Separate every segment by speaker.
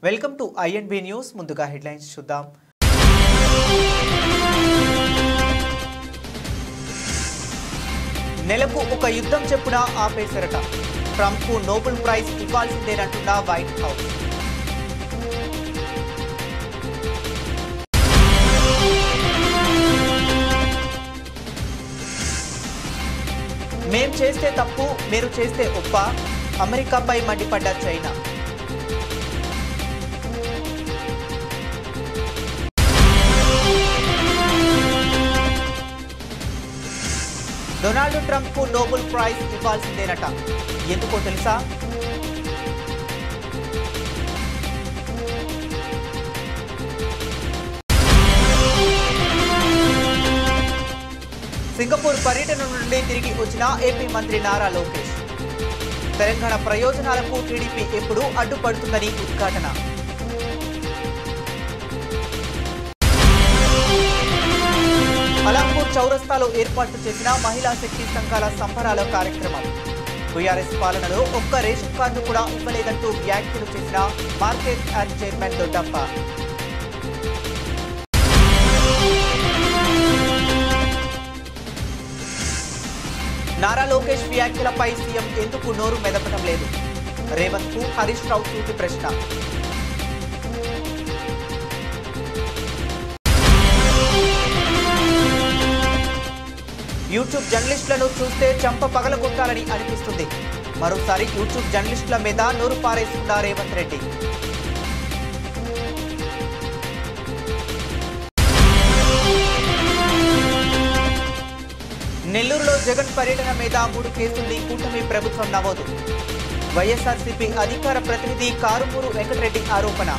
Speaker 1: Welcome to INB news. ముందుగా headlines చూద్దాం. నెలకు ఒక యుద్ధం చెప్పున ఆపేశారట. ట్రంప్కు నోబెల్ ప్రైజ్ ఇవ్వాల్సిందేనంటున్న వైట్ హౌస్. మేం చేస్తే తప్పు, మీరు చేస్తే ఒప్ప, అమెరికాపై మండిపడ్డ చైనా. డొనాల్డ్ ట్రంప్కు నోబెల్ ప్రైజ్ ఇవ్వాల్సిందేనట. ఎందుకో తెలుసా? సింగపూర్ పర్యటన నుండి తిరిగి వచ్చిన ఏపీ మంత్రి నారా లోకేష్. తెలంగాణ ప్రయోజనాలకు టీడీపీ ఎప్పుడూ అడ్డుపడుతుందని ఉద్ఘాటన. అలంపూర్ చౌరస్తాలో ఏర్పాటు చేసిన మహిళా శక్తి సంఘాల సంబరాల కార్యక్రమం. టీఆర్ఎస్ పాలనలో ఒక్క రేషన్ కార్డు కూడా ఇవ్వలేదంటూ వ్యాఖ్యలు చేసిన market yard chairman Doddappa. Nara Lokesh వ్యాఖ్యలపై సీఎం ఎందుకు నోరు మెదపడం లేదు? రేవంత్ కు హరీష్ రావు సూటి ప్రశ్న. యూట్యూబ్ జర్నలిస్టులను చూస్తే చంప పగలగొట్టాలని అనిపిస్తుంది. మరోసారి యూట్యూబ్ జర్నలిస్టుల మీద నోరు పారేసుకున్న రేవంత్ రెడ్డి. నెల్లూరులో జగన్ పర్యటన మీద 3 కేసుల్ని కూటమి ప్రభుత్వం నమోదు. వైఎస్ఆర్సీపీ అధికార ప్రతినిధి కారుమూరు వెంకటరెడ్డి ఆరోపణ.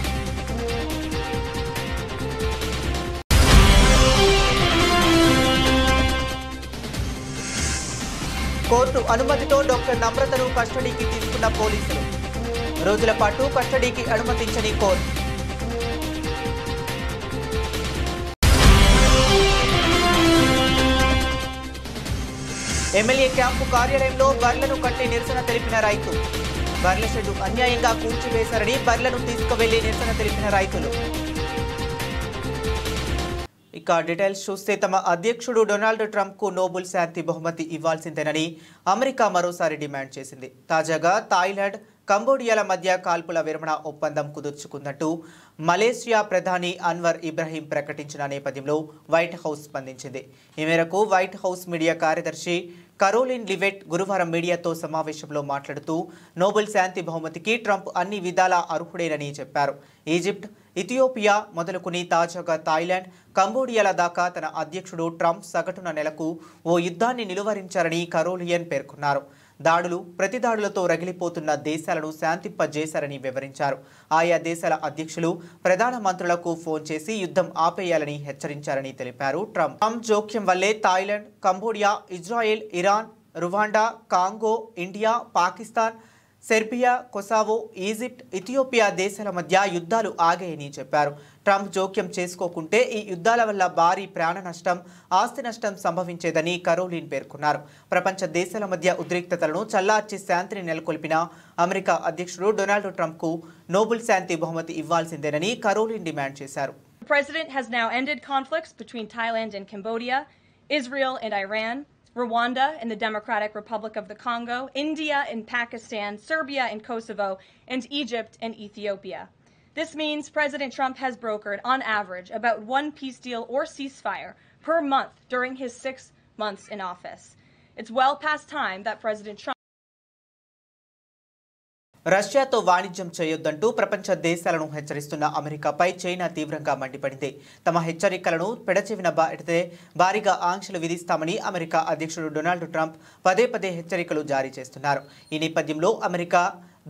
Speaker 1: కోర్టు అనుమతితో డాక్టర్ నమ్రతను కస్టడీకి తీసుకున్న పోలీసులు. రోజుల పాటు కస్టడీకి అనుమతించని కోర్టు. ఎమ్మెల్యే క్యాంపు కార్యాలయంలో బర్లను కట్టి నిరసన తెలిపిన రైతు. బర్ల షెడ్డు అన్యాయంగా కూల్చివేశారని బర్లను తీసుకువెళ్లి నిరసన తెలిపిన రైతులు. ఇక డీటెయిల్స్ చూస్తే, తమ అధ్యక్షుడు డొనాల్డ్ ట్రంప్కు నోబెల్ శాంతి బహుమతి ఇవ్వాల్సిందేనని అమెరికా మరోసారి డిమాండ్ చేసింది. తాజాగా థాయిలాండ్, కంబోడియాల మధ్య కాల్పుల విరమణ ఒప్పందం కుదుర్చుకున్నట్టు మలేషియా ప్రధాని అన్వర్ ఇబ్రహీం ప్రకటించిన నేపథ్యంలో వైట్ హౌస్ స్పందించింది. ఈ మేరకు వైట్ హౌస్ మీడియా కార్యదర్శి కరోలిన్ లివెట్ గురువారం మీడియాతో సమావేశంలో మాట్లాడుతూ నోబెల్ శాంతి బహుమతికి ట్రంప్ అన్ని విధాలా అర్హుడేనని చెప్పారు. ఈజిప్ట్, ఇథియోపియా మొదలుకుని తాజాగా థాయిలాండ్, కంబోడియాల దాకా తన అధ్యక్షుడు ట్రంప్ సగటున నెలకు ఓ యుద్ధాన్ని నిలువరించారని కరోలియన్ పేర్కొన్నారు. దాడులు, ప్రతిదాడులతో రగిలిపోతున్న దేశాలను శాంతింపజేశారని వివరించారు. ఆయా దేశాల అధ్యక్షులు ప్రధానమంత్రులకు ఫోన్ చేసి యుద్ధం ఆపేయాలని హెచ్చరించారని తెలిపారు. ట్రంప్ జోక్యం వల్లే Thailand, Cambodia, Israel, Iran, Rwanda, Congo, India, Pakistan, Serbia, Kosovo, Egypt, Ethiopia దేశాల మధ్య యుద్ధాలు ఆగాయని చెప్పారు. ట్రంప్ జోక్యం చేసుకోకుంటే ఈ యుద్ధాల వల్ల భారీ ప్రాణ నష్టం, ఆస్తి నష్టం సంభవించేదని కరోలిన్ పేర్కొన్నారు. ప్రపంచ దేశాల మధ్య ఉద్రిక్తతలను చల్లార్చి శాంతిని నెలకొల్పిన అమెరికా అధ్యక్షుడు డొనాల్డ్ ట్రంప్కు నోబెల్ శాంతి బహుమతి ఇవ్వాల్సిందేనని కరోలిన్ డిమాండ్ చేశారు.
Speaker 2: The president has now ended conflicts between Thailand and Cambodia, Israel and Iran, Rwanda and the Democratic Republic of the Congo, India and Pakistan, Serbia and Kosovo, and Egypt and Ethiopia. This means President Trump has brokered, on average, about 1 peace deal or ceasefire per month during his 6 months in office. It's well past time that President Trump
Speaker 1: రష్యాతో వాణిజ్యం చేయొద్దంటూ ప్రపంచ దేశాలను హెచ్చరిస్తున్న అమెరికాపై China తీవ్రంగా మండిపడింది. తమ హెచ్చరికలను పెడచెవిన పెడితే భారీగా ఆంక్షలు విధిస్తామని అమెరికా అధ్యక్షుడు డొనాల్డ్ ట్రంప్ పదే పదే హెచ్చరికలు జారీ చేస్తున్నారు. ఈ నేపథ్యంలో అమెరికా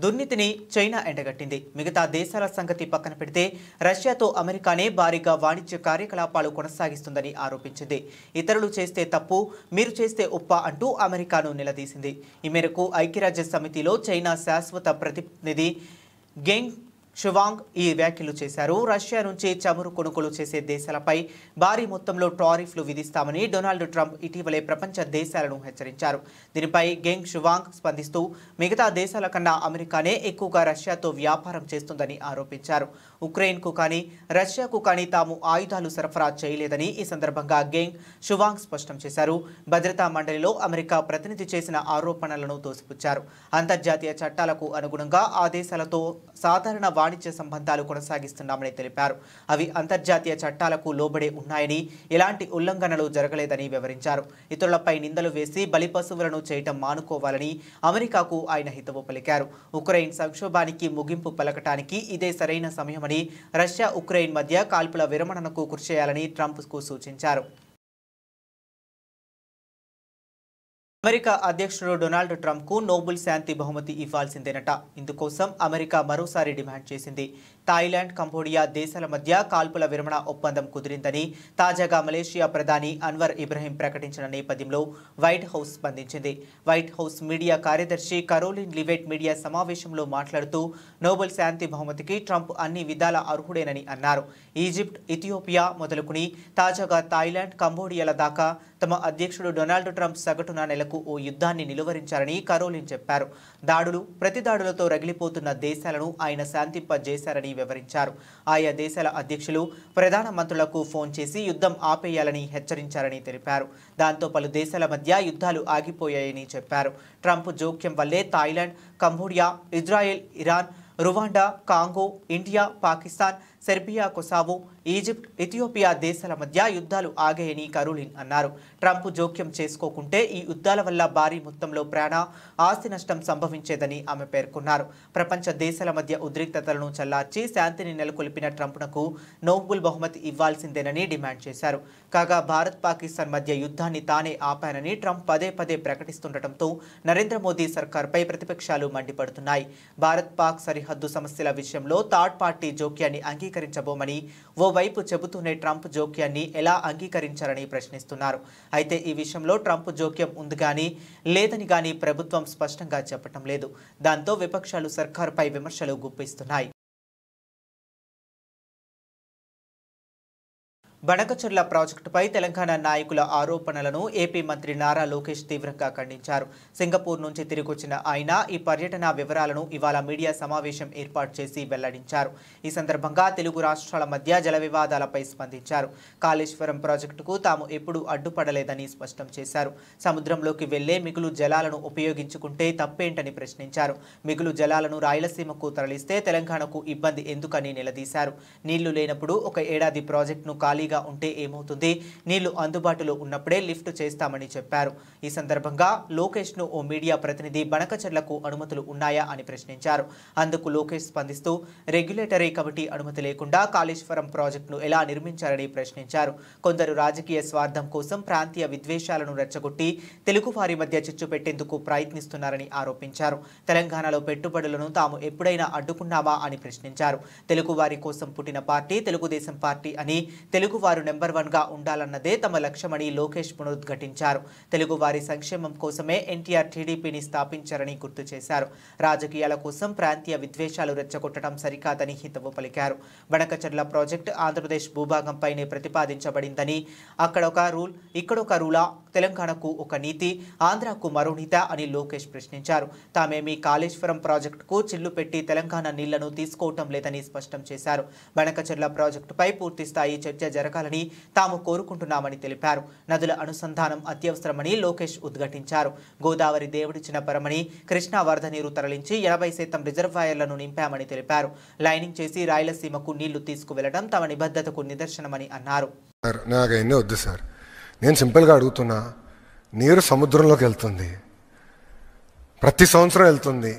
Speaker 1: దుర్నీతిని చైనా ఎండగట్టింది. మిగతా దేశాల సంగతి పక్కన పెడితే రష్యాతో అమెరికానే భారీగా వాణిజ్య కార్యకలాపాలు కొనసాగిస్తుందని ఆరోపించింది. ఇతరులు చేస్తే తప్పు, మీరు చేస్తే ఒప్ప అంటూ అమెరికాను నిలదీసింది. ఈ మేరకు ఐక్యరాజ్య సమితిలో చైనా శాశ్వత ప్రతినిధి గెంగ్ షువాంగ్ ఈ వ్యాఖ్యలు చేశారు. రష్యా నుంచి చమురు కొనుగోలు చేసే దేశాలపై భారీ మొత్తంలో టారిఫ్లు విధిస్తామని డొనాల్డ్ ట్రంప్ ఇటీవలే ప్రపంచ దేశాలను హెచ్చరించారు. దీనిపై గెంగ్ షువాంగ్ స్పందిస్తూ మిగతా దేశాల కన్నా అమెరికానే ఎక్కువగా రష్యాతో వ్యాపారం చేస్తుందని ఆరోపించారు. ఉక్రెయిన్కు కానీ రష్యాకు కానీ తాము ఆయుధాలు సరఫరా చేయలేదని ఈ సందర్భంగా గెంగ్ షువాంగ్ స్పష్టం చేశారు. భద్రతా మండలిలో అమెరికా ప్రతినిధి చేసిన ఆరోపణలను తోసిపుచ్చారు. అంతర్జాతీయ చట్టాలకు అనుగుణంగా ఆ దేశాలతో సాధారణ వాణిజ్య సంబంధాలు కొనసాగిస్తున్నామని తెలిపారు. అవి అంతర్జాతీయ చట్టాలకు లోబడే ఉన్నాయని, ఎలాంటి ఉల్లంఘనలు జరగలేదని వివరించారు. ఇతరులపై నిందలు వేసి బలిపశువులను చేయటం మానుకోవాలని అమెరికాకు ఆయన హితవు పలికారు. ఉక్రెయిన్ సంక్షోభానికి ముగింపు పలకటానికి ఇదే సరైన సమయమని, రష్యా ఉక్రెయిన్ మధ్య కాల్పుల విరమణకు కృషి చేయాలని ట్రంప్కు సూచించారు. అమెరికా అధ్యక్షుడు డొనాల్డ్ ట్రంప్కు నోబెల్ శాంతి బహుమతి ఇవ్వాల్సిందేనట. ఇందుకోసం అమెరికా మరోసారి డిమాండ్ చేసింది. థాయిలాండ్, కంబోడియా దేశాల మధ్య కాల్పుల విరమణ ఒప్పందం కుదిరిందని తాజాగా మలేషియా ప్రధాని అన్వర్ ఇబ్రహీం ప్రకటించిన నేపథ్యంలో వైట్ హౌస్ స్పందించింది. వైట్ హౌస్ మీడియా కార్యదర్శి కరోలిన్ లివెట్ మీడియా సమావేశంలో మాట్లాడుతూ నోబెల్ శాంతి బహుమతికి ట్రంప్ అన్ని విధాల అర్హుడేనని అన్నారు. ఈజిప్ట్, ఇథియోపియా మొదలుకుని తాజాగా థాయిలాండ్, కంబోడియాల దాకా తమ అధ్యక్షుడు డొనాల్డ్ ట్రంప్ సగటున నెలకు ఓ యుద్ధాన్ని నిలువరించారని కరోలిన్ చెప్పారు. దాడులు, ప్రతిదాడులతో రగిలిపోతున్న దేశాలను ఆయన శాంతింపజేశారని వివరించారు. ఆయా దేశాల అధ్యక్షులు ప్రధానమంత్రులకు ఫోన్ చేసి యుద్ధం ఆపేయాలని హెచ్చరించారని తెలిపారు. దాంతో పలు దేశాల మధ్య యుద్ధాలు ఆగిపోయాయని చెప్పారు. ట్రంప్ జోక్యం వల్లే Thailand, Cambodia, Israel, Iran, Rwanda, Congo, India, Pakistan, Serbia, Kosovo, Egypt, Ethiopia దేశాల మధ్య యుద్ధాలు ఆగాయని కరోలిన్ అన్నారు. ట్రంప్ జోక్యం చేసుకోకుంటే ఈ యుద్ధాల వల్ల భారీ మొత్తంలో ప్రాణ, ఆస్తి నష్టం సంభవించేదని ఆమె పేర్కొన్నారు. ప్రపంచ దేశాల మధ్య ఉద్రిక్తతలను చల్లార్చి శాంతిని నెలకొల్పిన ట్రంప్నకు నోబెల్ బహుమతి ఇవ్వాల్సిందేనని డిమాండ్ చేశారు. కాగా భారత్, పాకిస్తాన్ మధ్య యుద్ధాన్ని తానే ఆపానని ట్రంప్ పదే పదే ప్రకటిస్తుండటంతో నరేంద్ర మోదీ సర్కార్పై ప్రతిపక్షాలు మండిపడుతున్నాయి. భారత్ పాక్ సరిహద్దు సమస్యల విషయంలో థర్డ్ పార్టీ జోక్యాన్ని అంగీకరించబోమని ఓవైపు చెబుతూనే ట్రంప్ జోక్యాన్ని ఎలా అంగీకరించారని ప్రశ్నిస్తున్నారు. అయితే ఈ విషయంలో ట్రంప్ జోక్యం ఉంది కానీ లేదని కానీ ప్రభుత్వం స్పష్టంగా చెప్పటం లేదు. దాంతో విపక్షాలు సర్కారుపై విమర్శలు గుప్పిస్తున్నాయి. బనకచెర్ల ప్రాజెక్టుపై తెలంగాణ నాయకుల ఆరోపణలను ఏపీ మంత్రి నారా లోకేష్ తీవ్రంగా ఖండించారు. సింగపూర్ నుంచి తిరిగొచ్చిన ఆయన ఈ పర్యటన వివరాలను ఇవాళ మీడియా సమావేశం ఏర్పాటు చేసి వెల్లడించారు. ఈ సందర్భంగా తెలుగు రాష్ట్రాల మధ్య జల వివాదాలపై స్పందించారు. కాళేశ్వరం ప్రాజెక్టుకు తాము ఎప్పుడూ అడ్డుపడలేదని స్పష్టం చేశారు. సముద్రంలోకి వెళ్లే మిగులు జలాలను ఉపయోగించుకుంటే తప్పేంటని ప్రశ్నించారు. మిగులు జలాలను రాయలసీమకు తరలిస్తే తెలంగాణకు ఇబ్బంది ఎందుకని నిలదీశారు. నీళ్లు లేనప్పుడు ఒక ఏడాది ప్రాజెక్టును ఖాళీగా ఉంటే ఏమవుతుంది? నీళ్లు అందుబాటులో ఉన్నప్పుడే లిఫ్ట్ చేస్తామని చెప్పారు. ఈ సందర్భంగా లోకేష్ ను ఓ మీడియా ప్రతినిధి బనకచెర్లకు అనుమతులు ఉన్నాయా అని ప్రశ్నించారు. అందుకు లోకేష్ స్పందిస్తూ రెగ్యులేటరీ కమిటీ అనుమతి లేకుండా కాళేశ్వరం ప్రాజెక్టును ఎలా నిర్మించారని ప్రశ్నించారు. కొందరు రాజకీయ స్వార్థం కోసం ప్రాంతీయ విద్వేషాలను రెచ్చగొట్టి తెలుగువారి మధ్య చిచ్చు పెట్టేందుకు ప్రయత్నిస్తున్నారని ఆరోపించారు. తెలంగాణలో పెట్టుబడులను తాము ఎప్పుడైనా అడ్డుకున్నామా అని ప్రశ్నించారు. తెలుగువారి కోసం పుట్టిన పార్టీ తెలుగుదేశం పార్టీ అని, తెలుగువారు నెంబర్ 1గా ఉండాలన్నదే తమ లక్ష్యమని లోకేష్ పునరుద్ఘాటించారు. తెలుగువారి సంక్షేమం కోసమే ఎన్టీఆర్ టీడీపీని స్థాపించారని గుర్తు చేశారు. రాజకీయాల కోసం ప్రాంతీయ విద్వేషాలు రెచ్చగొట్టడం సరికాదని హితవు పలికారు. బనకచెర్ల ప్రాజెక్టు ఆంధ్రప్రదేశ్ భూభాగంపైనే ప్రతిపాదించబడిందని, అక్కడొక రూల్, ఇక్కడొక రూలా, తెలంగాణకు ఒక నీతి, ఆంధ్రాకు మరో నీత అని లోకేష్ ప్రశ్నించారు. తామేమీ కాళేశ్వరం ప్రాజెక్టుకు చిల్లు పెట్టి తెలంగాణ నీళ్లను తీసుకోవటం లేదని స్పష్టం చేశారు. బనకచెర్ల ప్రాజెక్టుపై పూర్తి స్థాయి చర్చ జరగాలని తాము కోరుకుంటున్నామని తెలిపారు. నదుల అనుసంధానం అత్యవసరమని లోకేష్ ఉద్ఘాటించారు. గోదావరి దేవుడిచ్చిన పరమని, కృష్ణా వరద నీరు తరలించి 80% రిజర్వాయర్లను నింపామని తెలిపారు. లైనింగ్ చేసి రాయలసీమకు నీళ్లు తీసుకువెళ్లడం తమ నిబద్ధతకు నిదర్శనమని అన్నారు.
Speaker 3: నేను సింపుల్గా అడుగుతున్నా, నీరు సముద్రంలోకి వెళ్తుంది, ప్రతి సంవత్సరం వెళ్తుంది.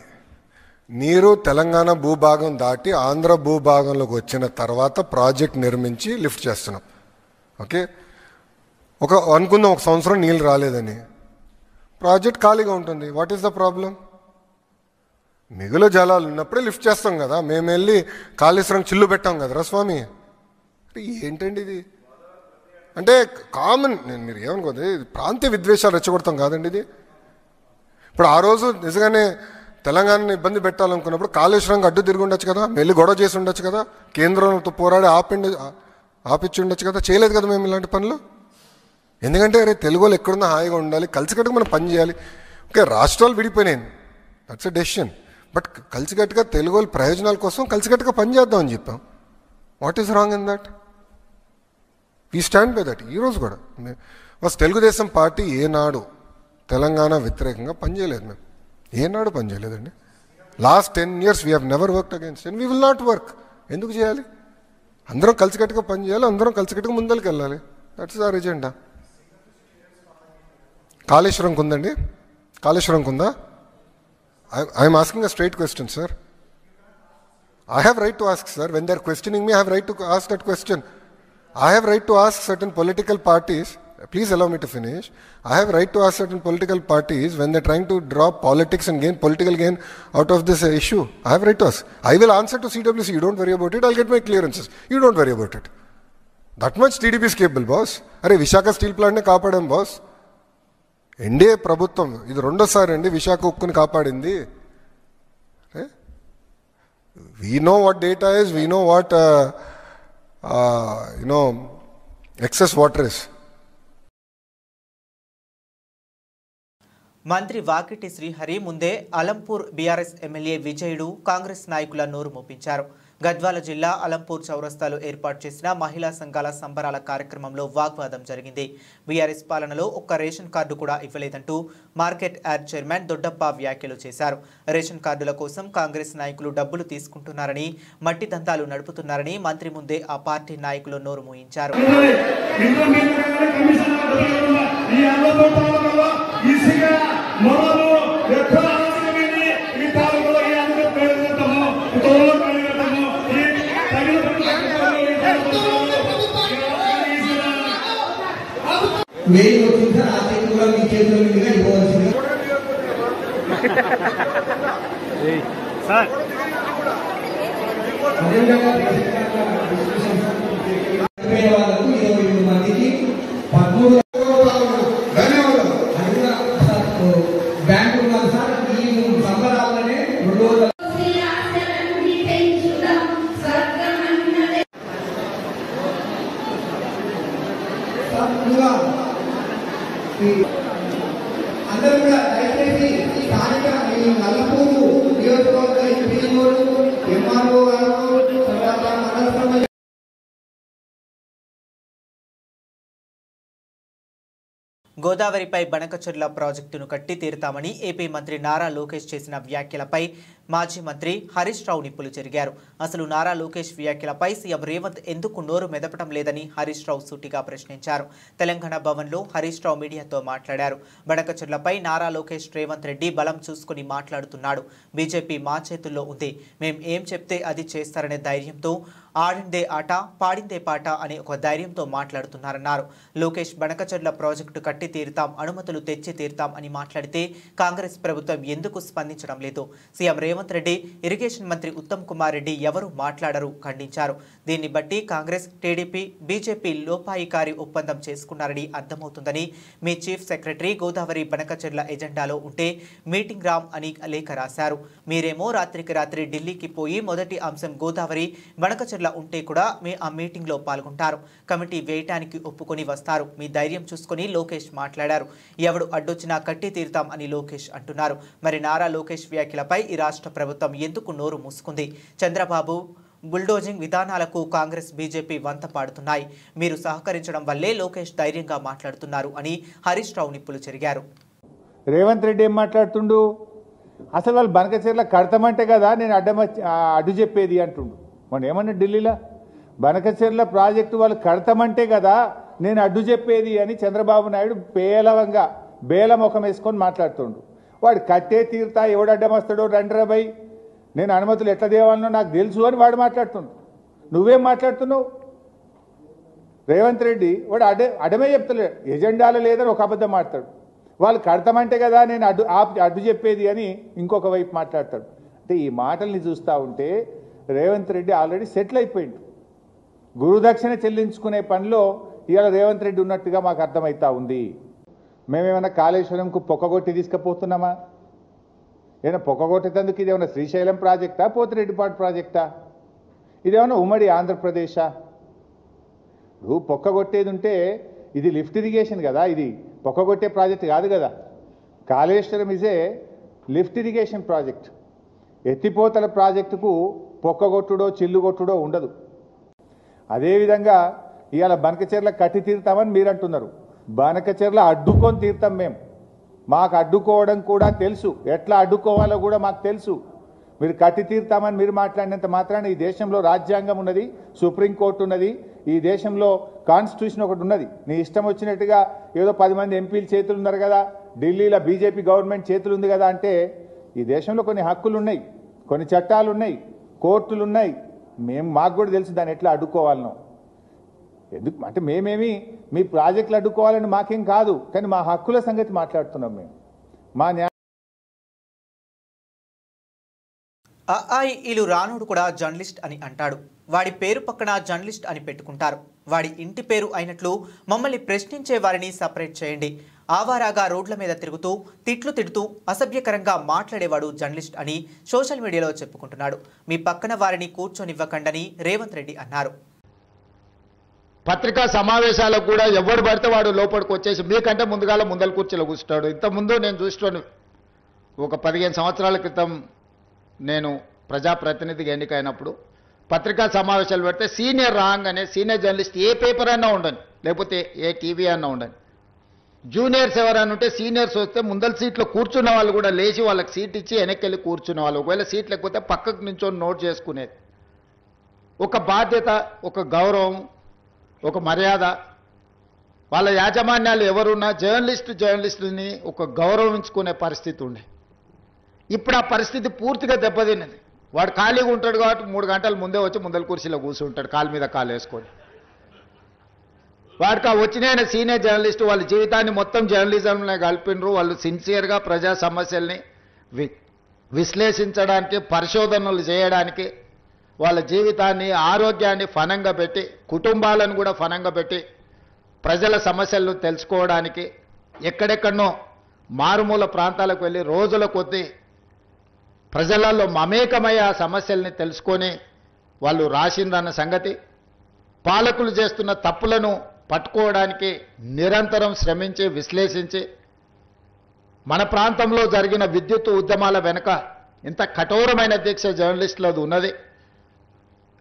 Speaker 3: నీరు తెలంగాణ భూభాగం దాటి ఆంధ్ర భూభాగంలోకి వచ్చిన తర్వాత ప్రాజెక్ట్ నిర్మించి లిఫ్ట్ చేస్తున్నాం. ఓకే, అనుకుందాం ఒక సంవత్సరం నీళ్ళు రాలేదని, ప్రాజెక్ట్ ఖాళీగా ఉంటుంది. What is the problem? మిగులు జలాలు ఉన్నప్పుడే లిఫ్ట్ చేస్తాం కదా. మేము వెళ్ళి కాళేశ్వరం చిల్లు పెట్టాం కదరా స్వామి. ఏంటండి ఇది? అంటే కామన్, మీరు ఏమనుకోదు, ప్రాంతీయ విద్వేషాలు రెచ్చగొడతాం కాదండి ఇది. ఇప్పుడు ఆ రోజు నిజంగానే తెలంగాణని ఇబ్బంది పెట్టాలనుకున్నప్పుడు కాళేశ్వరంకి అడ్డు తిరిగి ఉండొచ్చు కదా, వెళ్ళి గొడవ చేసి ఉండొచ్చు కదా, కేంద్రంతో పోరాడి ఆపిచ్చి ఉండొచ్చు కదా. చేయలేదు కదా మేము ఇలాంటి పనులు. ఎందుకంటే అరే తెలుగు వాళ్ళు ఎక్కడున్నా హాయిగా ఉండాలి, కలిసికట్టుగా మనం పని చేయాలి. ఓకే, రాష్ట్రాలు విడిపోయినాయి, దట్స్ ఎ డెసిషన్. బట్ కలిసికట్టుగా తెలుగు వాళ్ళ ప్రయోజనాల కోసం కలిసికట్టుగా పనిచేద్దామని చెప్పాం. What is wrong in that? We stand by that. ఈరోజు కూడా తెలుగుదేశం పార్టీ ఏనాడు తెలంగాణ వ్యతిరేకంగా పనిచేయలేదు. మేము ఏనాడు పనిచేయలేదండి. Last 10 years we have never worked against and we will not work. ఎందుకు చేయాలి? అందరం కలిసికట్టుగా పనిచేయాలి, అందరం కలిసికట్టుగా ముందరికి వెళ్ళాలి. That's our agenda. కాళేశ్వరంకి ఉందండి, కాళేశ్వరంకి ఉందా? I'm asking a straight question sir. I have right to ask, sir. When they are questioning me, I have right to ask that question. I have right to ask certain political parties. Please allow me to finish. I have right to ask certain political parties when they are trying to draw politics and gain political gain out of this issue. I have right to ask. I will answer to CWC. You don't worry about it. I'll get my clearances. You don't worry about it. That much TDP is capable, boss. Arey Vishaka steel plant ne kaapadam, boss. NDA ప్రభుత్వం ఇది రెండోసారి అండి విశాఖ ఉక్కుని కాపాడింది. We know what data is, we know what excess water is.
Speaker 1: మంత్రి వాకిటి శ్రీహరి ముందే Alampur BRS MLA విజయుడు కాంగ్రెస్ నాయకుల నోరు మోపించారు. గద్వాల జిల్లా అలంపూర్ చౌరస్తాలో ఏర్పాటు చేసిన మహిళా సంఘాల సంబరాల కార్యక్రమంలో వాగ్వాదం జరిగింది. బీఆర్ఎస్ పాలనలో ఒక్క రేషన్ కార్డు కూడా ఇవ్వలేదంటూ మార్కెట్ యార్డ్ చైర్మన్ దొడ్డప్ప వ్యాఖ్యలు చేశారు. రేషన్ కార్డుల కోసం కాంగ్రెస్ నాయకులు డబ్బులు తీసుకుంటున్నారని, మట్టి దంతాలు నడుపుతున్నారని మంత్రి ముందే ఆ పార్టీ నాయకులు నోరు మూయించారు.
Speaker 4: అందరూ కూడా దయచేసి స్థానిక నల్లపూరు నియోజకవర్గ ఎంఆర్ఓ
Speaker 1: గోదావరిపై బనకచెర్ల ప్రాజెక్టును కట్టి తీరుతామని ఏపీ మంత్రి నారా లోకేష్ చేసిన వ్యాఖ్యలపై మాజీ మంత్రి హరీష్ రావు నిప్పులు చెరిగారు. అసలు నారా లోకేష్ వ్యాఖ్యలపై సీఎం రేవంత్ ఎందుకు నోరు మెదపడం లేదని హరీష్ రావు సూటిగా ప్రశ్నించారు. తెలంగాణ భవన్లో హరీష్ రావు మీడియాతో మాట్లాడారు. బనకచెర్లపై నారా లోకేష్ రేవంత్ రెడ్డి బలం చూసుకుని మాట్లాడుతున్నాడు. బీజేపీ మా చేతుల్లో ఉంది, మేం ఏం చెప్తే అది చేస్తారనే ధైర్యంతో ఆడిందే ఆట పాడిందే పాట అనే ఒక ధైర్యంతో మాట్లాడుతున్నారన్నారు. లోకేష్ బనకచెర్ల ప్రాజెక్టు కట్టి తీరుతాం, అనుమతులు తెచ్చి తీరుతాం అని మాట్లాడితే కాంగ్రెస్ ప్రభుత్వం ఎందుకు స్పందించడం లేదు? సీఎం రేవంత్ రెడ్డి, ఇరిగేషన్ మంత్రి ఉత్తమ్ కుమార్ రెడ్డి ఎవరు మాట్లాడరు ఖండించారు. దీన్ని బట్టి కాంగ్రెస్, టీడీపీ, బీజేపీ లోపాయికారి ఒప్పందం చేసుకున్నారని అర్థమవుతుందని, మీ చీఫ్ సెక్రటరీ గోదావరి బనకచెర్ల ఎజెండాలో ఉంటే మీటింగ్ రామ్ అని లేఖ రాశారు. మీరేమో రాత్రికి రాత్రి ఢిల్లీకి పోయి మొదటి అంశం గోదావరి బనకచెర్ల ఉంటే కూడా ఆ మీటింగ్లో పాల్గొంటారు. కమిటీ వేయటానికి ఒప్పుకొని వస్తారు. మీ ధైర్యం చూసుకొని లోకేష్ మాట్లాడారు. ఎవడు అడ్డొచ్చినా కట్టి తీరుతాం అని లోకేష్ అంటున్నారు. మరి నారా లోకేష్ వ్యాఖ్యలపై ఈ రాష్ట్ర ప్రభుత్వం ఎందుకు నోరు మూసుకుంది? చంద్రబాబు బుల్డోజింగ్ విధానాలకు కాంగ్రెస్, బీజేపీ వంత పాడుతున్నాయి. మీరు సహకరించడం వల్లే లోకేష్ ధైర్యంగా మాట్లాడుతున్నారు అని హరీష్ రావు నిప్పులు చెరిగారు.
Speaker 5: రేవంత్ రెడ్డి ఏం మాట్లాడుతుండు? అసలు వాళ్ళు బనకచెర్ల కడతామంటే కదా నేను అడ్డు చెప్పేది అంటుండు. మనం ఏమన్నా ఢిల్లీలో బనకచెర్ల ప్రాజెక్టు వాళ్ళు కడతామంటే కదా నేను అడ్డు చెప్పేది అని చంద్రబాబు నాయుడు పేలవంగా బేలముఖం వేసుకొని మాట్లాడుతుండు. వాడు కట్టే తీరుతా ఎవడు అడ్డమస్తాడో రండ్రాబై, నేను అనుమతులు ఎట్లా దేవాలనో నాకు తెలుసు అని వాడు మాట్లాడుతుండు. నువ్వేం మాట్లాడుతున్నావు? రేవంత్ రెడ్డి వాడు అడ్డమే చెప్తలేడు, ఎజెండాలో లేదని ఒక అబద్ధం మాట్లాడు. వాళ్ళు కడతామంటే కదా నేను అడ్డు చెప్పేది అని ఇంకొక వైపు మాట్లాడతాడు. అంటే ఈ మాటల్ని చూస్తూ ఉంటే రేవంత్ రెడ్డి ఆల్రెడీ సెటిల్ అయిపోయింది. గురుదక్షిణ చెల్లించుకునే పనిలో ఇవాళ రేవంత్ రెడ్డి ఉన్నట్టుగా మాకు అర్థమవుతా ఉంది. మేమేమన్నా కాళేశ్వరంకు పొక్కగొట్టి తీసుకుపోతున్నామా? ఏమైనా పొక్కగొట్టేందుకు ఇదేమన్నా శ్రీశైలం ప్రాజెక్టా, పోతిరెడ్డిపాడు ప్రాజెక్టా, ఇదేమన్నా ఉమ్మడి ఆంధ్రప్రదేశా? ఇప్పుడు పొక్కగొట్టేది ఉంటే ఇది లిఫ్ట్ ఇరిగేషన్ కదా, ఇది పొక్కగొట్టే ప్రాజెక్ట్ కాదు కదా. Kaleshwaram is lift irrigation project. ఎత్తిపోతల ప్రాజెక్టుకు పొక్కగొట్టుడో చిల్లుగొట్టుడో ఉండదు. అదేవిధంగా ఇవాళ బనకచెర్ల కట్టి తీరుతామని మీరు అంటున్నారు. బనకచెర్ల అడ్డుకొని తీరుతాం మేము. మాకు అడ్డుకోవడం కూడా తెలుసు, ఎట్లా అడ్డుకోవాలో కూడా మాకు తెలుసు. మీరు కట్టి తీరుతామని మీరు మాట్లాడినంత మాత్రాన ఈ దేశంలో రాజ్యాంగం ఉన్నది, సుప్రీంకోర్టు ఉన్నది, ఈ దేశంలో కాన్స్టిట్యూషన్ ఒకటి ఉన్నది. నీ ఇష్టం వచ్చినట్టుగా ఏదో 10 మంది ఎంపీలు చేతులు ఉన్నారు కదా, ఢిల్లీలో బీజేపీ గవర్నమెంట్ చేతులు ఉంది కదా అంటే, ఈ దేశంలో కొన్ని హక్కులు ఉన్నాయి, కొన్ని చట్టాలు ఉన్నాయి, కోర్టులు ఉన్నాయి. మాకు కూడా తెలుసు దాన్ని ఎట్లా అడ్డుకోవాలనో. ఎందుకు అంటే మేమేమి మీ ప్రాజెక్టులు అడ్డుకోవాలని మాకేం కాదు, కానీ మా హక్కుల సంగతి మాట్లాడుతున్నాం మేము. మా
Speaker 1: ఇలు రానుడు కూడా జర్నలిస్ట్ అని అంటాడు. వాడి పేరు పక్కన జర్నలిస్ట్ అని పెట్టుకుంటారు. వాడి ఇంటి పేరు అయినట్లు మమ్మల్ని ప్రశ్నించే వారిని సపరేట్ చేయండి. ఆవారాగా రోడ్ల మీద తిరుగుతూ తిట్లు తిడుతూ అసభ్యకరంగా మాట్లాడేవాడు జర్నలిస్ట్ అని సోషల్ మీడియాలో చెప్పుకుంటున్నాడు. మీ పక్కన వారిని కూర్చొనివ్వకండని రేవంత్ రెడ్డి అన్నారు.
Speaker 6: పత్రికా సమావేశాలకు కూడా ఎవడు పడితే వాడు లోపలికి వచ్చేసి మీకంటే ముందల కూర్చోలో కూర్చుంటాడు. ఇంతకుముందు నేను చూస్తాను, ఒక 15 సంవత్సరాల క్రితం నేను ప్రజాప్రతినిధిగా ఎన్నికైనప్పుడు పత్రికా సమావేశాలు పెడితే సీనియర్ రాగానే సీనియర్ జర్నలిస్ట్ ఏ పేపర్ అయినా ఉండని, లేకపోతే ఏ టీవీ అయినా ఉండని, జూనియర్స్ ఎవరైనా ఉంటే సీనియర్స్ వస్తే ముందల సీట్లో కూర్చున్న వాళ్ళు కూడా లేచి వాళ్ళకి సీట్ ఇచ్చి వెనక్కి వెళ్ళి కూర్చున్న వాళ్ళు, ఒకవేళ సీట్ లేకపోతే పక్కకు నించొని నోట్ చేసుకునేది. ఒక బాధ్యత, ఒక గౌరవం, ఒక మర్యాద. వాళ్ళ యాజమాన్యాలు ఎవరున్నా జర్నలిస్టుని ఒక గౌరవించుకునే పరిస్థితి ఉండే. ఇప్పుడు ఆ పరిస్థితి పూర్తిగా దెబ్బతిన్నది. వాడు ఖాళీగా ఉంటాడు కాబట్టి 3 గంటల ముందే వచ్చి ముందల కుర్చీలో కూర్చుంటాడు, కాలు మీద కాలు వేసుకొని. వాడికి ఆ వచ్చిన సీనియర్ జర్నలిస్టు వాళ్ళ జీవితాన్ని మొత్తం జర్నలిజంలో కలిపినరు. వాళ్ళు సిన్సియర్గా ప్రజా సమస్యల్ని విశ్లేషించడానికి, పరిశోధనలు చేయడానికి, వాళ్ళ జీవితాన్ని, ఆరోగ్యాన్ని ఫనంగా పెట్టి, కుటుంబాలను కూడా ఫనంగా పెట్టి ప్రజల సమస్యలను తెలుసుకోవడానికి ఎక్కడెక్కడనో మారుమూల ప్రాంతాలకు వెళ్ళి రోజుల కొద్దీ ప్రజలలో మమేకమయ్యే ఆ సమస్యల్ని తెలుసుకొని వాళ్ళు రాసిందన్న సంగతి, పాలకులు చేస్తున్న తప్పులను పట్టుకోవడానికి నిరంతరం శ్రమించి విశ్లేషించి, మన ప్రాంతంలో జరిగిన విద్యుత్ ఉద్యమాల వెనుక ఇంత కఠోరమైన దీక్ష జర్నలిస్టులది ఉన్నది.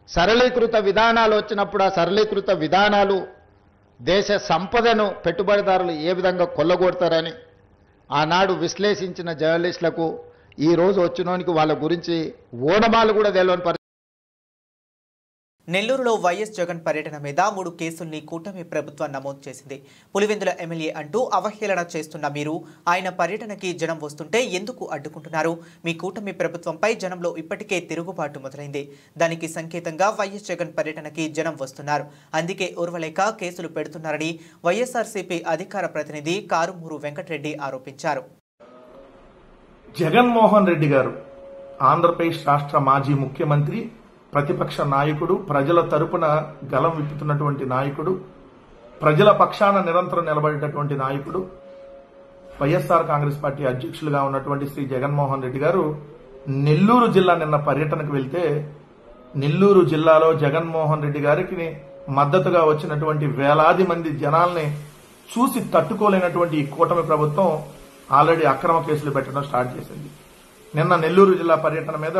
Speaker 6: సరళీకృత విధానాలు వచ్చినప్పుడు ఆ సరళీకృత విధానాలు దేశ సంపదను పెట్టుబడిదారులు ఏ విధంగా కొల్లగొడతారని ఆనాడు విశ్లేషించిన జర్నలిస్టులకు ఈ రోజు వచ్చినోనికి వాళ్ళ గురించి ఓనమాలు కూడా తెలియని పరిస్థితి.
Speaker 1: నెల్లూరులో వైఎస్ జగన్ పర్యటన మీద 3 కేసుల్ని కూటమి ప్రభుత్వం నమోదు చేసింది. పులివెందుల ఎమ్మెల్యే అంటూ అవహేళన చేస్తున్న మీరు ఆయన పర్యటనకి జనం వస్తుంటే ఎందుకు అడ్డుకుంటున్నారు? మీ కూటమి ప్రభుత్వంపై జనంలో ఇప్పటికే తిరుగుబాటు మొదలైంది. దానికి సంకేతంగా వైఎస్ జగన్ పర్యటనకి జనం వస్తున్నారు. అందుకే ఓర్వలేక కేసులు పెడుతున్నారని వైఎస్ఆర్సీపీ అధికార ప్రతినిధి కారుమూరు వెంకటరెడ్డి ఆరోపించారు.
Speaker 7: జగన్మోహన్ రెడ్డి గారు ఆంధ్రప్రదేశ్ రాష్ట్ర మాజీ ముఖ్యమంత్రి, ప్రతిపక్ష నాయకుడు, ప్రజల తరపున గలం విప్పుతున్నటువంటి నాయకుడు, ప్రజల పక్షాన నిరంతరం నిలబడేటటువంటి నాయకుడు, వైఎస్ఆర్ కాంగ్రెస్ పార్టీ అధ్యక్షులుగా ఉన్నటువంటి శ్రీ జగన్మోహన్ రెడ్డి గారు నెల్లూరు జిల్లా నిన్న పర్యటనకు వెళ్తే, నెల్లూరు జిల్లాలో జగన్మోహన్ రెడ్డి గారికి మద్దతుగా వచ్చినటువంటి వేలాది మంది జనాల్ని చూసి తట్టుకోలేనటువంటి ఈ కూటమి ప్రభుత్వం ఆల్రెడీ అక్రమ కేసులు పెట్టడం స్టార్ట్ చేసింది. నిన్న నెల్లూరు జిల్లా పర్యటన మీద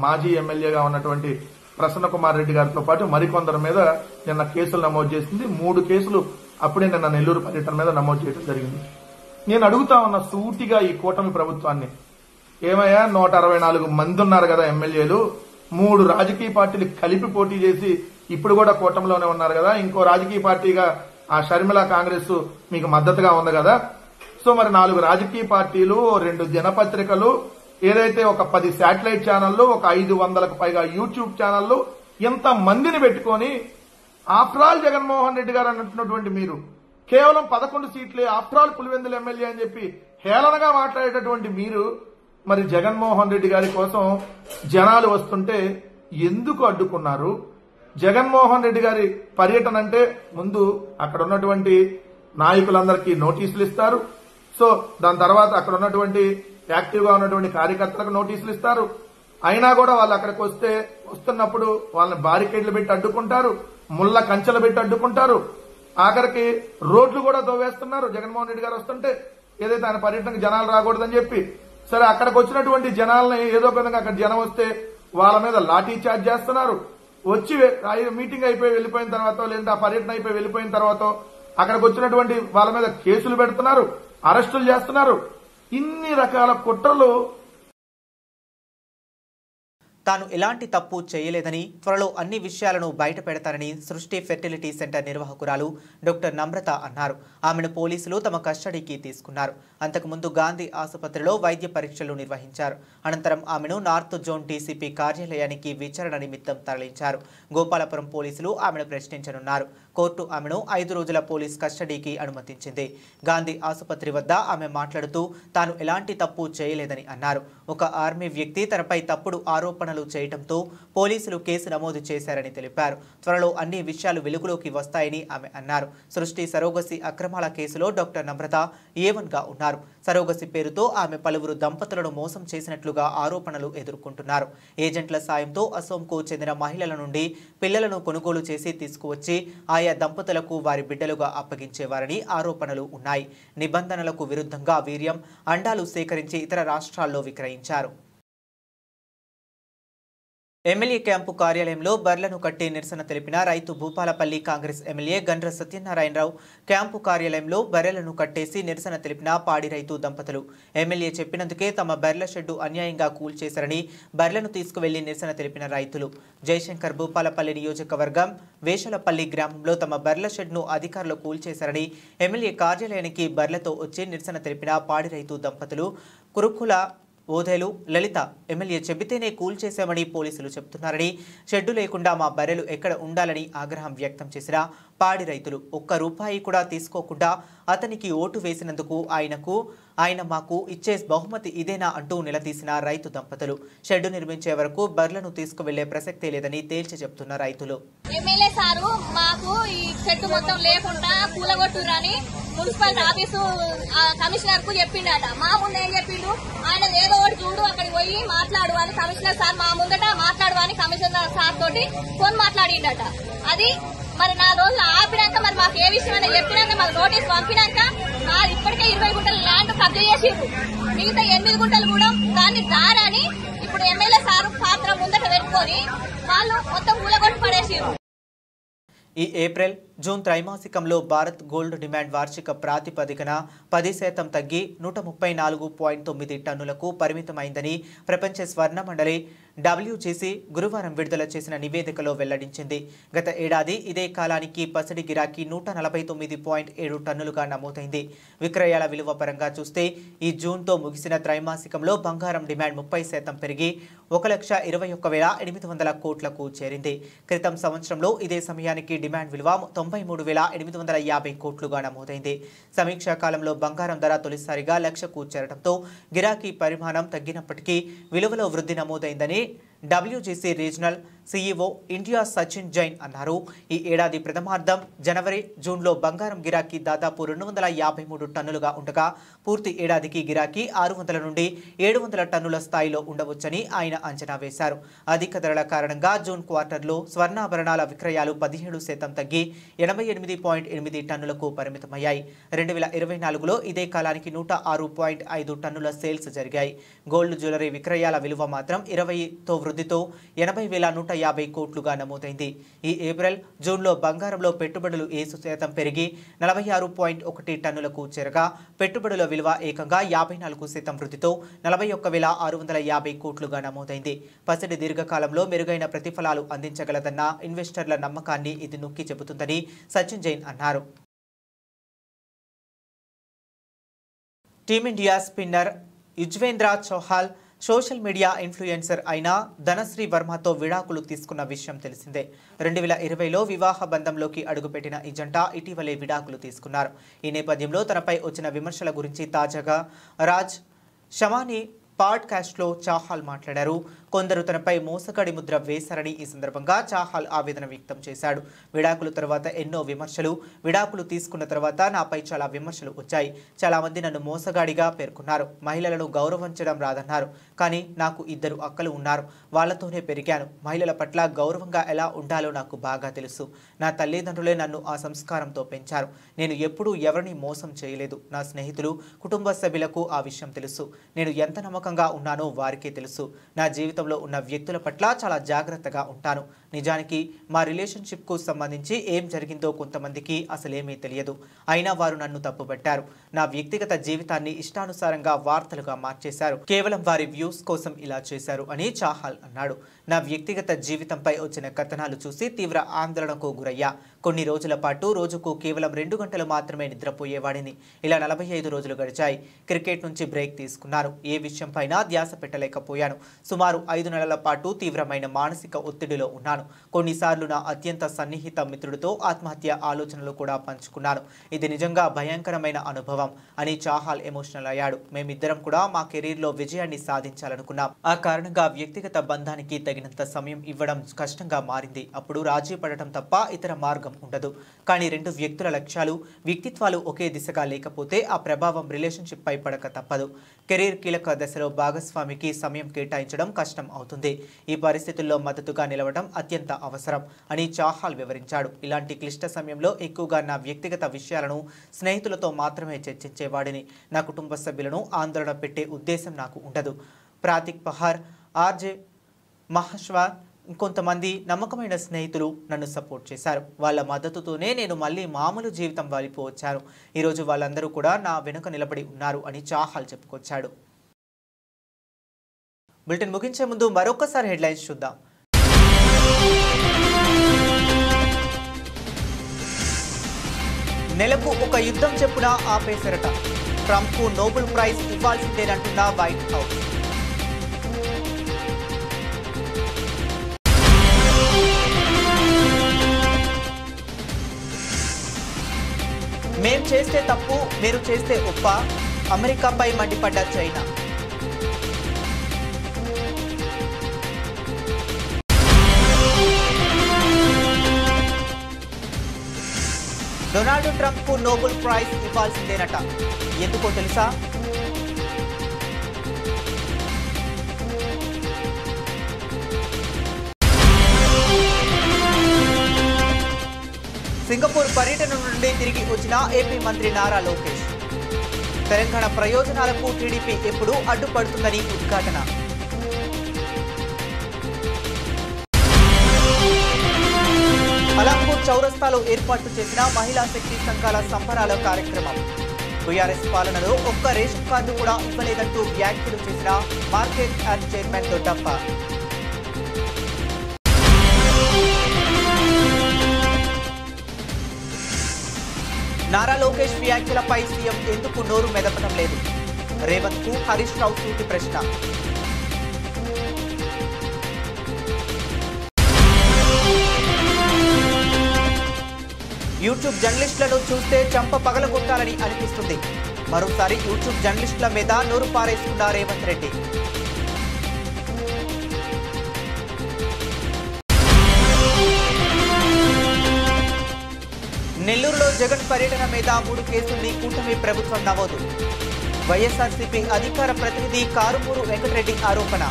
Speaker 7: మాజీ ఎమ్మెల్యేగా ఉన్నటువంటి ప్రసన్న కుమార్ రెడ్డి గారితో పాటు మరికొందరి మీద నిన్న కేసులు నమోదు చేసింది. 3 కేసులు అప్పుడే నిన్న నెల్లూరు పర్యటన మీద నమోదు చేయడం జరిగింది. నేను అడుగుతా ఉన్న సూటిగా ఈ కూటమి ప్రభుత్వాన్ని, ఏమయ్యా 164 మంది ఉన్నారు కదా ఎమ్మెల్యేలు, 3 రాజకీయ పార్టీలు కలిపి పోటీ చేసి ఇప్పుడు కూడా కూటమిలోనే ఉన్నారు కదా, ఇంకో రాజకీయ పార్టీగా ఆ షర్మిల కాంగ్రెస్ మీకు మద్దతుగా ఉంది కదా, సో మరి 4 రాజకీయ పార్టీలు, 2 దినపత్రికలు, ఏదైతే ఒక 10 శాటిలైట్ ఛానళ్లు, ఒక 500కు పైగా యూట్యూబ్ ఛానళ్లు, ఇంత మందిని పెట్టుకొని ఆఫ్టర్ ఆల్ జగన్మోహన్ రెడ్డి గారు అంటున్నటువంటి మీరు కేవలం 11 సీట్లే ఆఫ్టర్ ఆల్ పులివెందుల ఎమ్మెల్యే అని చెప్పి హేళనగా మాట్లాడేటటువంటి మీరు మరి జగన్మోహన్ రెడ్డి గారి కోసం జనాలు వస్తుంటే ఎందుకు అడ్డుకున్నారు? జగన్మోహన్ రెడ్డి గారి పర్యటన అంటే ముందు అక్కడ ఉన్నటువంటి నాయకులందరికీ నోటీసులు ఇస్తారు. సో దాని తర్వాత అక్కడ ఉన్నటువంటి యాక్టివ్గా ఉన్నటువంటి కార్యకర్తలకు నోటీసులు ఇస్తారు. అయినా కూడా వాళ్ళు అక్కడికి వస్తున్నప్పుడు వాళ్ళని బారికేడ్లు పెట్టి అడ్డుకుంటారు, ముళ్ళ కంచెలు పెట్టి అడ్డుకుంటారు. ఆఖరికి రోడ్లు కూడా తవ్వేస్తున్నారు. జగన్మోహన్ రెడ్డి గారు వస్తుంటే ఏదైతే ఆయన పర్యటనకు జనాలు రాకూడదని చెప్పి, సరే అక్కడికి వచ్చినటువంటి జనాలని ఏదో విధంగా అక్కడ జనం వస్తే వాళ్ళ మీద లాఠీ చార్జ్ చేస్తున్నారు. వచ్చి మీటింగ్ అయిపోయి వెళ్ళిపోయిన తర్వాత, లేదంటే ఆ పర్యటన అయిపోయి వెళ్ళిపోయిన తర్వాత అక్కడికి వచ్చినటువంటి వాళ్ళ మీద కేసులు పెడుతున్నారు, అరెస్టులు చేస్తున్నారు. ఇన్ని రకాల కుట్రలు.
Speaker 1: తాను ఎలాంటి తప్పు చేయలేదని, త్వరలో అన్ని విషయాలను బయట పెడతారని సృష్టి ఫెర్టిలిటీ సెంటర్ నిర్వాహకురాలు డాక్టర్ నమ్రత అన్నారు. ఆమెను పోలీసులు తమ కస్టడీకి తీసుకున్నారు. అంతకుముందు గాంధీ ఆసుపత్రిలో వైద్య పరీక్షలు నిర్వహించారు. అనంతరం ఆమెను నార్త్ జోన్ డీసీపీ కార్యాలయానికి విచారణ నిమిత్తం తరలించారు. గోపాలపురం పోలీసులు ఆమెను ప్రశ్నించనున్నారు. కోర్టు ఆమెను 5 రోజుల పోలీస్ కస్టడీకి అనుమతించింది. గాంధీ ఆసుపత్రి వద్ద ఆమె మాట్లాడుతూ తాను ఎలాంటి తప్పు చేయలేదని అన్నారు. ఒక ఆర్మీ వ్యక్తి తనపై తప్పుడు ఆరోపణలు చేయడంతో పోలీసులు కేసు నమోదు చేశారని తెలిపారు. త్వరలో అన్ని విషయాలు వెలుగులోకి వస్తాయని ఆమె అన్నారు. సృష్టి సరోగసి అక్రమాల కేసులో డాక్టర్ నమ్రత A1గా ఉన్నారు. సరోగసి పేరుతో ఆమె పలువురు దంపతులను మోసం చేసినట్లుగా ఆరోపణలు ఎదుర్కొంటున్నారు. ఏజెంట్ల సాయంతో అసోంకు చెందిన మహిళల నుండి పిల్లలను కొనుగోలు చేసి తీసుకువచ్చి ఆయా దంపతులకు వారి బిడ్డలుగా అప్పగించేవారని ఆరోపణలు ఉన్నాయి. నిబంధనలకు విరుద్ధంగా వీర్యం, అండాలు సేకరించి ఇతర రాష్ట్రాల్లో విక్రయించారు. ఎమ్మెల్యే క్యాంపు కార్యాలయంలో బర్లను కట్టి నిరసన తెలిపిన రైతు భూపాలపల్లి కాంగ్రెస్ ఎమ్మెల్యే గండ్ర సత్యనారాయణరావు క్యాంపు కార్యాలయంలో బర్రెలను కట్టేసి నిరసన తెలిపిన పాడి రైతు దంపతులు. ఎమ్మెల్యే చెప్పినందుకే తమ బర్రెల షెడ్డు అన్యాయంగా కూల్చేశారని బర్రెలను తీసుకువెళ్లి నిరసన తెలిపిన రైతులు. జయశంకర్ భూపాలపల్లి నియోజకవర్గం వేషలపల్లి గ్రామంలో తమ బర్రెల షెడ్ను అధికారులు కూల్చేశారని ఎమ్మెల్యే కార్యాలయానికి బర్రెలతో వచ్చి నిరసన తెలిపిన పాడి రైతు దంపతులు. కురుకుల ఓధేలు లలిత ఎమ్మెల్యే చెబితేనే కూల్చేశామని పోలీసులు చెబుతున్నారని, షెడ్డు లేకుండా మా బర్రెలు ఎక్కడ ఉండాలని ఆగ్రహం వ్యక్తం చేసిన పాడి రైతులు. ₹1 కూడా తీసుకోకుండా అతనికి ఓటు వేసినందుకు ఆయన మాకు ఇచ్చే బహుమతి ఇదేనా అంటూ నిలదీసిన రైతు దంపతులు. షెడ్డు నిర్మించే వరకు బర్రెలను తీసుకువెళ్లే ప్రసక్తే లేదని తేల్చి చెబుతున్న రైతులు.
Speaker 8: ఎమ్మెల్యే సారు మాకు ఈ షెడ్డు మొత్తం లేకుండా కూలగొట్టురని మున్సిపల్ ఆఫీసు కమిషనర్ కు చెప్పిండట. మా ముందు ఏం చెప్పిండు, ఆయన ఏదో ఒకటి చూడు అక్కడికి పోయి మాట్లాడు అని కమిషనర్ సార్ మా ముందట మాట్లాడు అని కమిషనర్ సార్ తోటి ఫోన్ మాట్లాడిండట. అది మరి 4 రోజులు ఆపినాక మరి మాకు ఏ విషయం అని చెప్పినాక మాకు నోటీస్ పంపినాక ఇప్పటికే 20 గుంటల ల్యాండ్ కబ్జా చేసిర్రు. మిగతా 8 గుంటలు కూడా దాన్ని దారని ఇప్పుడు ఎమ్మెల్యే సారు పాత్ర ముందట పెట్టుకొని వాళ్ళు మొత్తం కూలగొట్టి పడేసిర్రు.
Speaker 1: ఈ ఏప్రిల్, జూన్ త్రైమాసికంలో భారత్ గోల్డ్ డిమాండ్ వార్షిక ప్రాతిపదికన 10% తగ్గి 134.9 టన్నులకు పరిమితమైందని ప్రపంచ స్వర్ణ మండలి WGC గురువారం విడుదల చేసిన నివేదికలో వెల్లడించింది. గత ఏడాది ఇదే కాలానికి పసిడి గిరాకీ 149.7 టన్నులుగా నమోదైంది. విక్రయాల విలువ పరంగా చూస్తే ఈ జూన్తో ముగిసిన త్రైమాసికంలో బంగారం డిమాండ్ 30% పెరిగి 1,21,800 కోట్లకు చేరింది. క్రితం సంవత్సరంలో ఇదే సమయానికి డిమాండ్ విలువ 93,850 కోట్లుగా నమోదైంది. సమీక్షా కాలంలో బంగారం ధర తొలిసారిగా 1,00,000కు చేరడంతో గిరాకీ పరిమాణం తగ్గినప్పటికీ విలువలో వృద్ధి నమోదైందని WGC regional CEO India Sachin Jain అన్నారు. ఈ ఏడాది ప్రథమార్థం జనవరి, జూన్లో బంగారం గిరాకీ దాదాపు 253 టన్నులుగా ఉండగా పూర్తి ఏడాదికి గిరాకీ 600 నుండి 700 టన్నుల స్థాయిలో ఉండవచ్చని ఆయన అంచనా వేశారు. అధిక ధరల కారణంగా జూన్ క్వార్టర్లో స్వర్ణాభరణాల విక్రయాలు 17% తగ్గి 88.8 టన్నులకు పరిమితమయ్యాయి. 2024లో ఇదే కాలానికి 106.5 టన్నుల సేల్స్ జరిగాయి. గోల్డ్ జ్యువెలరీ విక్రయాల విలువ మాత్రం 20తో వృద్ధితో 80,150 కోట్లుగా నమోదైంది. ఈ ఏప్రిల్, జూన్లో బంగారంలో పెట్టుబడులు 7% పెరిగి 46.1 టన్నులకు చేరగా పెట్టుబడుల విలువ ఏకంగా 54% వృద్ధితో 41,650 కోట్లుగా నమోదైంది. పసిడి దీర్ఘకాలంలో మెరుగైన ప్రతిఫలాలు అందించగలదన్న ఇన్వెస్టర్ల నమ్మకాన్ని ఇది నొక్కి చెబుతుందని సచిన్ జైన్ అన్నారు. Team India spinner Yuzvendra Chahal social media influencer అయిన ధనశ్రీ వర్మతో విడాకులు తీసుకున్న విషయం తెలిసిందే. 2020లో వివాహ బంధంలోకి అడుగుపెట్టిన ఈ జంట ఇటీవలే విడాకులు తీసుకున్నారు. ఈ నేపథ్యంలో తనపై వచ్చిన విమర్శల గురించి తాజాగా రాజ్ షమాని పాడ్కాస్ట్లో చాహాల్ మాట్లాడారు. కొందరు తనపై మోసగాడి ముద్ర వేశారని ఈ సందర్భంగా చాహల్ ఆవేదన వ్యక్తం చేశాడు. విడాకుల తర్వాత ఎన్నో విమర్శలు, విడాకులు తీసుకున్న తర్వాత నాపై చాలా విమర్శలు వచ్చాయి. చాలా మంది నన్ను మోసగాడిగా పేర్కొన్నారు. మహిళలను గౌరవించడం రాదన్నారు. కానీ నాకు 2 అక్కలు ఉన్నారు. వాళ్లతోనే పెరిగాను. మహిళల పట్ల గౌరవంగా ఎలా ఉండాలో నాకు బాగా తెలుసు. నా తల్లిదండ్రులే నన్ను ఆ సంస్కారంతో పెంచారు. నేను ఎప్పుడూ ఎవరిని మోసం చేయలేదు. నా స్నేహితులు, కుటుంబ సభ్యులకు ఆ విషయం తెలుసు. నేను ఎంత నమ్మకంగా ఉన్నానో వారికే తెలుసు. నా జీవితంలో ఉన్న వ్యక్తుల పట్ల చాలా జాగ్రత్తగా ఉంటాను. నిజానికి మా రిలేషన్షిప్కు సంబంధించి ఏం జరిగిందో కొంతమందికి అసలేమీ తెలియదు. అయినా వారు నన్ను తప్పుపట్టారు. నా వ్యక్తిగత జీవితాన్ని ఇష్టానుసారంగా వార్తలుగా మార్చేశారు. కేవలం వారి వ్యూస్ కోసం ఇలా చేశారు అని చాహల్ అన్నాడు. నా వ్యక్తిగత జీవితంపై వచ్చిన కథనాలు చూసి తీవ్ర ఆందోళనకు గురయ్యా. కొన్ని రోజుల పాటు రోజుకు కేవలం 2 గంటలు మాత్రమే నిద్రపోయేవాడిని. ఇలా 45 రోజులు గడిచాయి. క్రికెట్ నుంచి బ్రేక్ తీసుకున్నాను. ఏ విషయంపైనా ధ్యాస పెట్టలేకపోయాను. సుమారు 5 నెలల పాటు తీవ్రమైన మానసిక ఒత్తిడిలో ఉన్నాను. కొన్నిసార్లు నా అత్యంత సన్నిహిత మిత్రుడితో ఆత్మహత్య ఆలోచనలు కూడా పంచుకున్నాను. ఇది నిజంగా భయంకరమైన అనుభవం అని చాహల్ ఎమోషనల్ అయ్యాడు. మేమిద్దరం కూడా మా కెరీర్లో విజయాన్ని సాధించాలనుకున్నాం. ఆ కారణంగా వ్యక్తిగత బంధానికి తగినంత సమయం ఇవ్వడం కష్టంగా మారింది. అప్పుడు రాజీ పడటం తప్ప ఇతర మార్గం ఉండదు. కానీ 2 వ్యక్తుల లక్ష్యాలు, వ్యక్తిత్వాలు ఒకే దిశగా లేకపోతే ఆ ప్రభావం రిలేషన్షిప్ పై పడక తప్పదు. కెరీర్ కీలక దశలో భాగస్వామికి సమయం కేటాయించడం కష్టం అవుతుంది. ఈ పరిస్థితుల్లో మద్దతుగా నిలవడం అత్యంత అవసరం అని చాహల్ వివరించాడు. ఇలాంటి క్లిష్ట సమయంలో ఎక్కువగా నా వ్యక్తిగత విషయాలను స్నేహితులతో మాత్రమే చర్చించేవాడిని. నా కుటుంబ సభ్యులను ఆందోళన పెట్టే ఉద్దేశం నాకు ఉండదు. ప్రాతిక్ పహార్, ఆర్జే మహేశ్వర్, ఇంకొంతమంది నమ్మకమైన స్నేహితులు నన్ను సపోర్ట్ చేశారు. వాళ్ళ మద్దతుతోనే నేను మళ్ళీ మామూలు జీవితం వైపు వచ్చాను. ఈరోజు వాళ్ళందరూ కూడా నా వెనుక నిలబడి ఉన్నారు అని చాహల్ చెప్పుకొచ్చాడు. బులెటిన్ ముగించే ముందు మరొకసారి హెడ్లైన్స్ చూద్దాం. నెలకు ఒక యుద్ధం చెప్పున ఆపేశారట. ట్రంప్కు నోబెల్ ప్రైజ్ ఇవ్వాల్సిందేనంటున్న వైట్ హౌస్. మేం చేస్తే తప్పు, మీరు చేస్తే ఒప్ప, అమెరికాపై మండిపడ్డ చైనా. డొనాల్డ్ ట్రంప్కు నోబెల్ ప్రైజ్ ఇవ్వాల్సిందేనట. ఎందుకో తెలుసా? సింగపూర్ పర్యటన నుండి తిరిగి వచ్చిన ఏపీ మంత్రి నారా లోకేష్. తెలంగాణ ప్రయోజనాలకు టీడీపీ ఎప్పుడూ అడ్డుపడుతుందని ఉద్ఘాటన. అలంపూర్ చౌరస్తాలో ఏర్పాటు చేసిన మహిళా శక్తి సంఘాల సంబరాల కార్యక్రమం. టీఆర్ఎస్ పాలనలో ఒక్క రేషన్ కార్డు కూడా ఇవ్వలేదంటూ వ్యాఖ్యలు చేసిన market yard chairman Doddappa. Nara Lokesh వ్యాఖ్యలపై సీఎం ఎందుకు నోరు మెదపడం లేదు? రేవంత్ కు హరీష్ రావు సూటి ప్రశ్న. యూట్యూబ్ జర్నలిస్టులను చూస్తే చంప పగలగొట్టాలని అనిపిస్తుంది. మరోసారి యూట్యూబ్ జర్నలిస్టుల మీద నోరు పారేసుకున్న రేవంత్ రెడ్డి. నెల్లూరులో జగన్ పర్యటన మీద 3 కేసుల్ని కూటమి ప్రభుత్వం నమోదు. వైఎస్ఆర్సీపీ అధికార ప్రతినిధి కారుమూరు వెంకటరెడ్డి ఆరోపణ.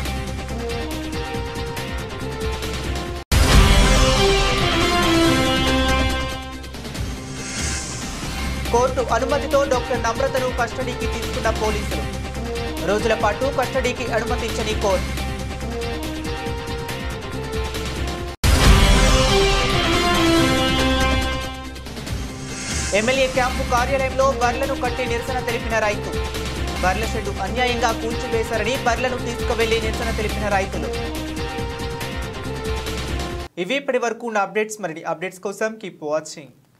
Speaker 1: కోర్టు అనుమతితో డాక్టర్ నమ్రతను కస్టడీకి తీసుకున్న పోలీసులు. రోజుల పాటు కస్టడీకి అనుమతించని కోర్టు. ఎమ్మెల్యే క్యాంపు కార్యాలయంలో బర్లను కట్టి నిరసన తెలిపిన రైతు. బర్ల షెడ్డు అన్యాయంగా కూల్చివేశారని బర్లను తీసుకువెళ్లి నిరసన తెలిపిన రైతులు. ఇవి ఇప్పటి వరకు ఉన్న అప్డేట్స్. మరిన్ని అప్డేట్స్ కోసం కీప్ వాచింగ్.